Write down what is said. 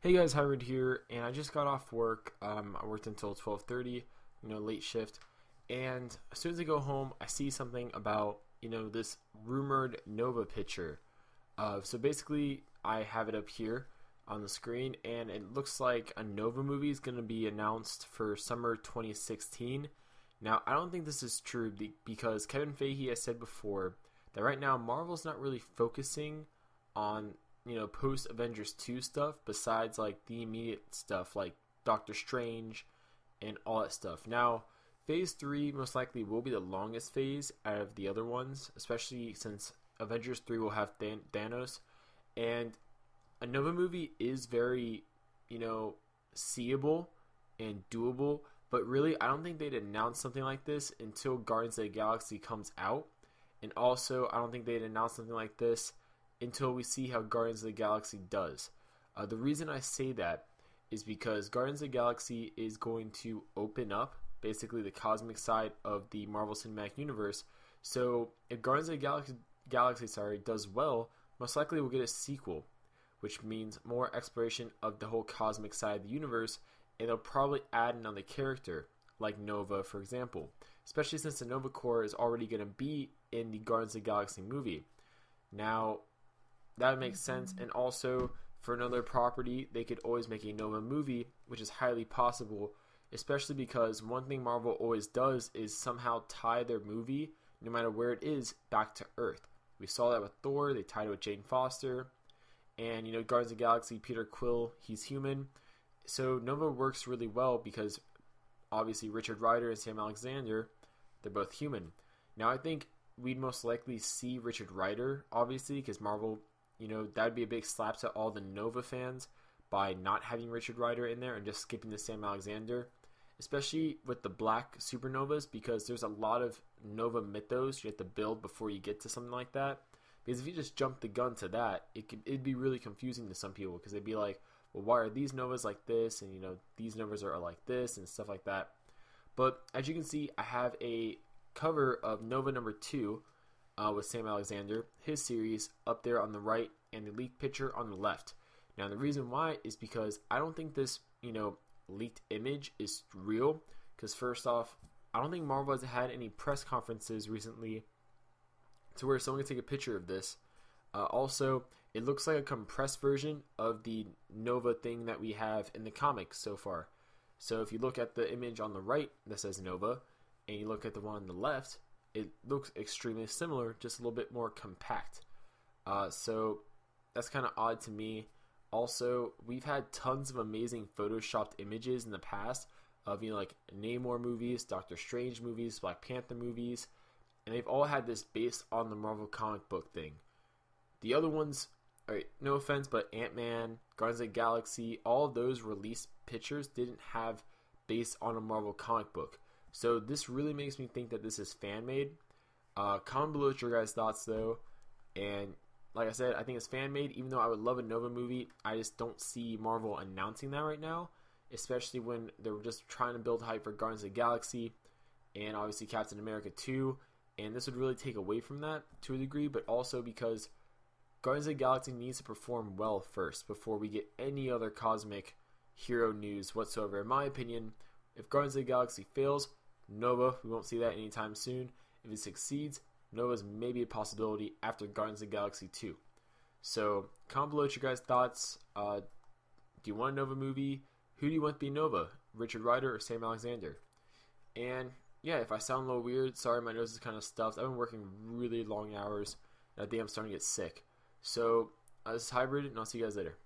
Hey guys, Hybrid here, and I just got off work. I worked until 12:30, late shift. And as soon as I go home, I see something about, this rumored Nova picture. So basically, I have it up here on the screen, and it looks like a Nova movie is going to be announced for summer 2016. Now, I don't think this is true because Kevin Feige has said before that right now Marvel's not really focusing on post Avengers 2 stuff besides like the immediate stuff like Doctor Strange and all that stuff. Now, phase 3 most likely will be the longest phase out of the other ones, especially since Avengers 3 will have Thanos, and a Nova movie is very, seeable and doable, but really I don't think they'd announce something like this until Guardians of the Galaxy comes out, and also I don't think they'd announce something like this until we see how Guardians of the Galaxy does. The reason I say that is because Guardians of the Galaxy is going to open up basically the cosmic side of the Marvel Cinematic Universe. So if Guardians of the Galaxy does well, most likely we'll get a sequel, which means more exploration of the whole cosmic side of the universe, and they'll probably add another character like Nova, for example, especially since the Nova Corps is already going to be in the Guardians of the Galaxy movie. Now, that would make sense, and also for another property, they could always make a Nova movie, which is highly possible, especially because one thing Marvel always does is somehow tie their movie, no matter where it is, back to Earth. We saw that with Thor, they tied it with Jane Foster, and Guardians of the Galaxy, Peter Quill, he's human. So Nova works really well because obviously Richard Rider and Sam Alexander, they're both human. Now I think we'd most likely see Richard Rider, obviously, because Marvel, that would be a big slap to all the Nova fans by not having Richard Rider in there and just skipping the Sam Alexander, especially with the black supernovas, because there's a lot of Nova mythos you have to build before you get to something like that. Because if you just jump the gun to that, it'd be really confusing to some people, because they'd be like, well, why are these Novas like this, and these Novas are like this, and stuff like that. But as you can see, I have a cover of Nova number 2 with Sam Alexander, his series, up there on the right, and the leaked picture on the left. Now, the reason why is because I don't think this, leaked image is real, because first off, I don't think Marvel has had any press conferences recently to where someone can take a picture of this. Also, it looks like a compressed version of the Nova thing that we have in the comics so far. So if you look at the image on the right that says Nova, and you look at the one on the left, it looks extremely similar, just a little bit more compact. So that's kind of odd to me. Also, we've had tons of amazing photoshopped images in the past of, like Namor movies, Doctor Strange movies, Black Panther movies, and they've all had this based on the Marvel comic book thing. The other ones, alright, no offense, but Ant-Man, Guardians of the Galaxy, all of those released pictures didn't have based on a Marvel comic book. So this really makes me think that this is fan-made. Comment below what your guys' thoughts, though. And like I said, I think it's fan-made, even though I would love a Nova movie. I just don't see Marvel announcing that right now, especially when they're just trying to build hype for Guardians of the Galaxy and obviously Captain America 2. And this would really take away from that to a degree, but also because Guardians of the Galaxy needs to perform well first before we get any other cosmic hero news whatsoever. In my opinion, if Guardians of the Galaxy fails, Nova, we won't see that anytime soon. If it succeeds, Nova's maybe a possibility after Guardians of the Galaxy 2. So, comment below what your guys' thoughts. Do you want a Nova movie? Who do you want to be Nova? Richard Rider or Sam Alexander? And yeah, if I sound a little weird, sorry, my nose is kind of stuffed. I've been working really long hours, and I think I'm starting to get sick. So, this is Hybrid, and I'll see you guys later.